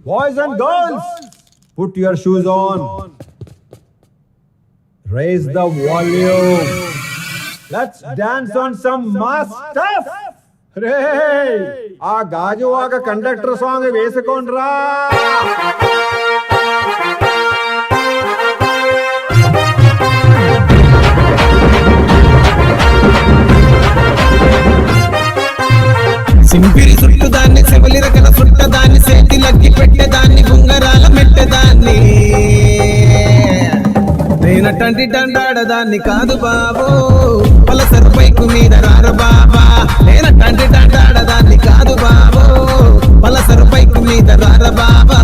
Boys and girls, put your shoes on. Raise the volume. Let's dance on some mass stuff. Hey, ఆ Gajuwaka conductor song వేసుకోండ్రా. సింపిరి చుట్టుదాన్ని చెవలి రకల చుట్టదాన్ని సేతి లగ్గి పెట్టేదాన్ని ఉంగరాల మెట్టేదాన్ని నేనటంటి డండాడదాన్ని కాదు బాబో Pulsar bike మీద రార బాబా నేనటంటి డండాడదాన్ని కాదు బాబో పలసరు బైకు మీద రార బాబా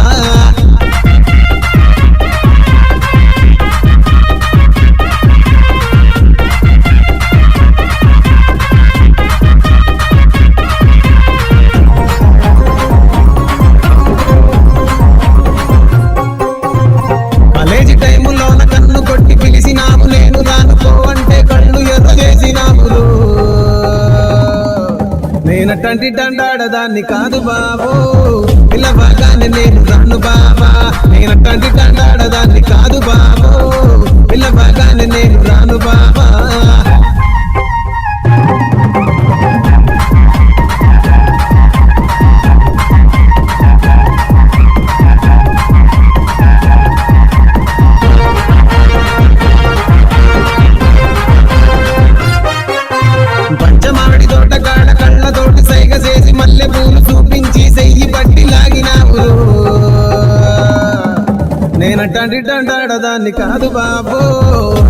నేనటంటి డండాడదాన్ని కాదు బాబో పిల్లబాగానే నేను రాను బాబా నేనటంటి డండాడదాన్ని కాదు బాబో పిల్లబాగానే నేను రాను బాబా పంచమాడి తోటకాడ కళ్ళతోటి సైగ చేసి మల్లె పూలు చూపించి సెయ్యి పట్టి లాగినావు నేనటంటి డండాడదాన్ని కాదు బాబో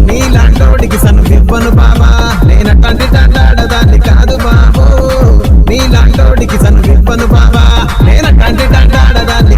నీలాంటోడికి సన్నివ్వను బాబా నేనటంటి డండాడదాన్ని కాదు బాబో నీలాంటోడికి సన్నివ్వను బాబా నేనటంటి డండాడదాన్ని